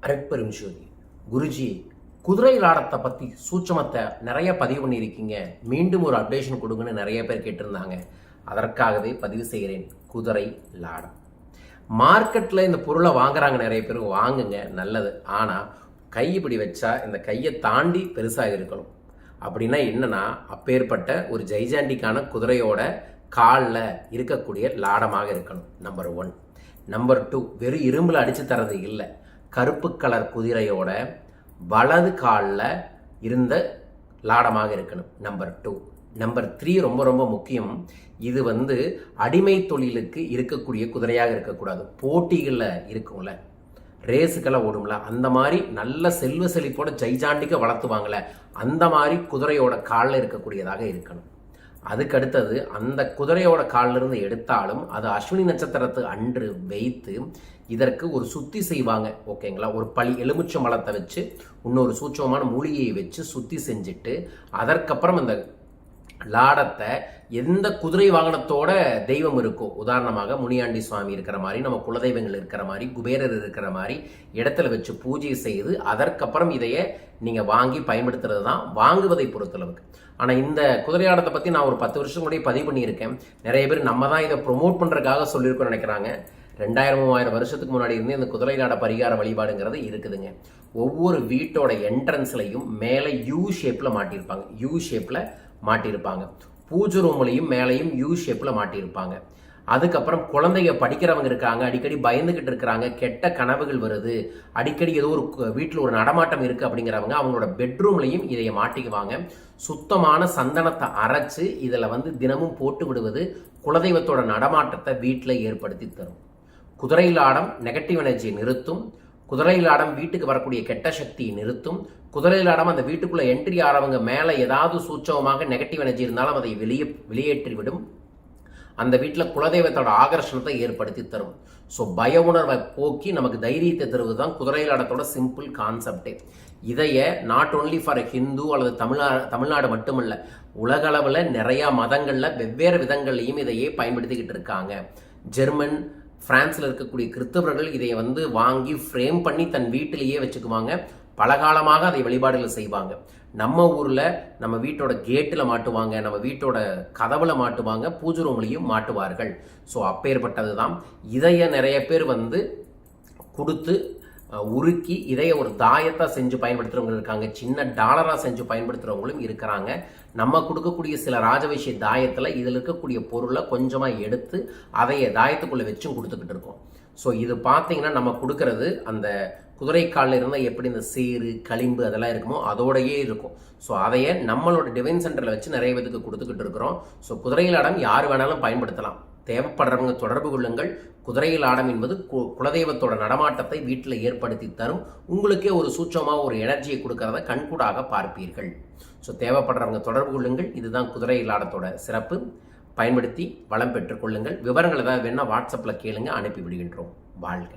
அருட்பெரும் ஜோதி குருஜி, குதிரை லாடத்தை பற்றி சூட்சமத்தை நிறைய பதிவு பண்ணியிருக்கீங்க. மீண்டும் ஒரு அப்டேஷன் கொடுங்கன்னு நிறைய பேர் கேட்டிருந்தாங்க. அதற்காகவே பதிவு செய்கிறேன். குதிரை லாடம் மார்க்கெட்டில் இந்த பொருளை வாங்குறாங்க, நிறைய பேர் வாங்குங்க, நல்லது. ஆனால் கை இப்படி வச்சா இந்த கையை தாண்டி பெருசாக இருக்கணும். அப்படின்னா என்னன்னா, அப்பேற்பட்ட ஒரு ஜெய்ஜாண்டிக்கான குதிரையோட காலில் இருக்கக்கூடிய லாடமாக இருக்கணும். நம்பர் 1. நம்பர் 2, வெறும் இரும்பில் அடித்து தரது இல்லை, கருப்பு கலர் குதிரையோட வலது காலில் இருந்த லாடமாக இருக்கணும். நம்பர் 2. நம்பர் 3 ரொம்ப ரொம்ப முக்கியம். இது அடிமை தொழிலுக்கு இருக்கக்கூடிய குதிரையாக இருக்கக்கூடாது. போட்டிகளில் இருக்கும்ல, ரேஸுக்கெல்லாம் ஓடும்ல, அந்த மாதிரி நல்ல செல்வ செழிப்போட ஜெய்ஜாண்டிக்க வளர்த்துவாங்களே, அந்த மாதிரி குதிரையோட காலில் இருக்கக்கூடியதாக இருக்கணும். அதுக்கு அடுத்தது, அந்த குதிரையோட காலிலிருந்து எடுத்தாலும் அது அஸ்வினி நட்சத்திரத்து அன்று வைத்து இதற்கு ஒரு சுத்தி செய்வாங்க. ஓகேங்களா? ஒரு பழி எலுமிச்சம் பழத்தை வச்சு இன்னொரு சூட்சமான மூலிகையை வச்சு சுத்தி செஞ்சுட்டு அதற்கப்புறம் அந்த லாடத்தை எந்த குதிரை வாகனத்தோட தெய்வம் இருக்கோ, உதாரணமாக முனியாண்டி சுவாமி இருக்கிற மாதிரி, நம்ம குலதெய்வங்கள் இருக்கிற மாதிரி, குபேரர் இருக்கிற மாதிரி இடத்துல வச்சு பூஜை செய்து அதற்கப்புறம் இதைய நீங்கள் வாங்கி பயன்படுத்துறது தான் வாங்குவதை பொறுத்தளவுக்கு. ஆனால் இந்த குதிரையாடத்தை பற்றி நான் ஒரு 10 வருஷம் கூட பதிவு பண்ணியிருக்கேன். நிறைய பேர் நம்ம தான் இதை ப்ரொமோட் பண்ணுறதுக்காக சொல்லியிருக்கோம்னு நினைக்கிறாங்க. 2000-3000 வருஷத்துக்கு முன்னாடி இருந்து இந்த குதிரையாட பரிகார வழிபாடுங்கிறது இருக்குதுங்க. ஒவ்வொரு வீட்டோட என்ட்ரன்ஸ்லையும் மேலே யூ ஷேப்பில் மாட்டியிருப்பாங்க. யூ ஷேப்பில் மாட்டியிருப்பாங்க. பூஜை ரூம்லையும் மேலையும் யூ ஷேப்பில் மாட்டியிருப்பாங்க. அதுக்கப்புறம் குழந்தைங்க படிக்கிறவங்க இருக்காங்க, அடிக்கடி பயந்துகிட்டு இருக்கிறாங்க, கெட்ட கனவுகள் வருது, அடிக்கடி ஏதோ ஒரு வீட்டில் ஒரு நடமாட்டம் இருக்குது அப்படிங்கிறவங்க அவங்களோட பெட்ரூம்லையும் இதை மாட்டிக்குவாங்க. சுத்தமான சந்தனத்தை அரைச்சு இதில் தினமும் போட்டு விடுவது குலதெய்வத்தோட நடமாட்டத்தை வீட்டில் ஏற்படுத்தி தரும். குதிரை லாடம் நெகட்டிவ் எனர்ஜியை நிறுத்தும். குதிரை லாடம் வீட்டுக்கு வரக்கூடிய கெட்ட சக்தியை நிறுத்தும். குதிரை லாடம் அந்த வீட்டுக்குள்ள என்ட்ரி ஆறவங்க மேலே ஏதாவது சூட்சமாக நெகட்டிவ் எனர்ஜி இருந்தாலும் அதை வெளியேற்றிவிடும். அந்த வீட்டில் குலதெய்வத்தோட ஆகர்ஷணத்தை ஏற்படுத்தி தரும். ஸோ பய உணர்வை போக்கி நமக்கு தைரியத்தை தருவது தான் குதிரை லாடத்தோட சிம்பிள் கான்செப்டே. இதைய நாட் ஓன்லி ஃபார் ஹிந்து அல்லது தமிழ்நாடு மட்டுமல்ல, உலகளவில் நிறையா மதங்களில் வெவ்வேறு விதங்கள்லையும் இதையே பயன்படுத்திக்கிட்டு இருக்காங்க. ஜெர்மன், பிரான்ஸில் இருக்கக்கூடிய கிறிஸ்தவர்கள் இதை வாங்கி ஃப்ரேம் பண்ணி தன் வீட்டிலேயே வச்சுக்குவாங்க. பலகாலமாக அதை வழிபாடுகள் செய்வாங்க. நம்ம ஊரில் நம்ம வீட்டோட கேட்டில் மாட்டுவாங்க, நம்ம வீட்டோட கதவுல மாட்டுவாங்க, பூஜை ரூம்லையும் மாட்டுவார்கள். ஸோ அப்பேற்பட்டது தான். இதைய நிறைய பேர் கொடுத்து உருக்கி இதைய ஒரு தாயத்தாக செஞ்சு பயன்படுத்துகிறவங்க இருக்காங்க. சின்ன டாலராக செஞ்சு பயன்படுத்துகிறவங்களும் இருக்கிறாங்க. நம்ம கொடுக்கக்கூடிய சில ராஜவைசிய தாயத்தில் இதில் இருக்கக்கூடிய பொருளை கொஞ்சமாக எடுத்து அதைய தாயத்துக்குள்ளே வச்சும் கொடுத்துக்கிட்டு இருக்கோம். ஸோ இது பார்த்தீங்கன்னா நம்ம கொடுக்கறது அந்த குதிரைக்காலில் இருந்தால் எப்படி இந்த சேரு களிம்பு அதெல்லாம் இருக்குமோ அதோடையே இருக்கும். ஸோ அதைய நம்மளோட டிவைன் சென்டரில் வச்சு நிறைய பேருக்கு கொடுத்துக்கிட்டு இருக்கிறோம். ஸோ குதிரையில் ஆடம் யார் வேணாலும் பயன்படுத்தலாம். தேவைப்படுறவங்க தொடர்பு கொள்ளுங்கள். குதிரையில் ஆடம் என்பது குலதெய்வத்தோட நடமாட்டத்தை வீட்டில் ஏற்படுத்தி தரும். உங்களுக்கே ஒரு சூட்சமாக ஒரு எனர்ஜியை கொடுக்கறத கண்கூடாக பார்ப்பீர்கள். ஸோ தேவைப்படுறவங்க தொடர்பு கொள்ளுங்கள். இதுதான் குதிரையில் ஆடத்தோட சிறப்பு. பயன்படுத்தி வளம் பெற்றுக்கொள்ளுங்கள். விவரங்கள் ஏதாவது வேணா வாட்ஸ்அப்பில் கேளுங்க, அனுப்பி விடுகின்றோம். வாழ்க.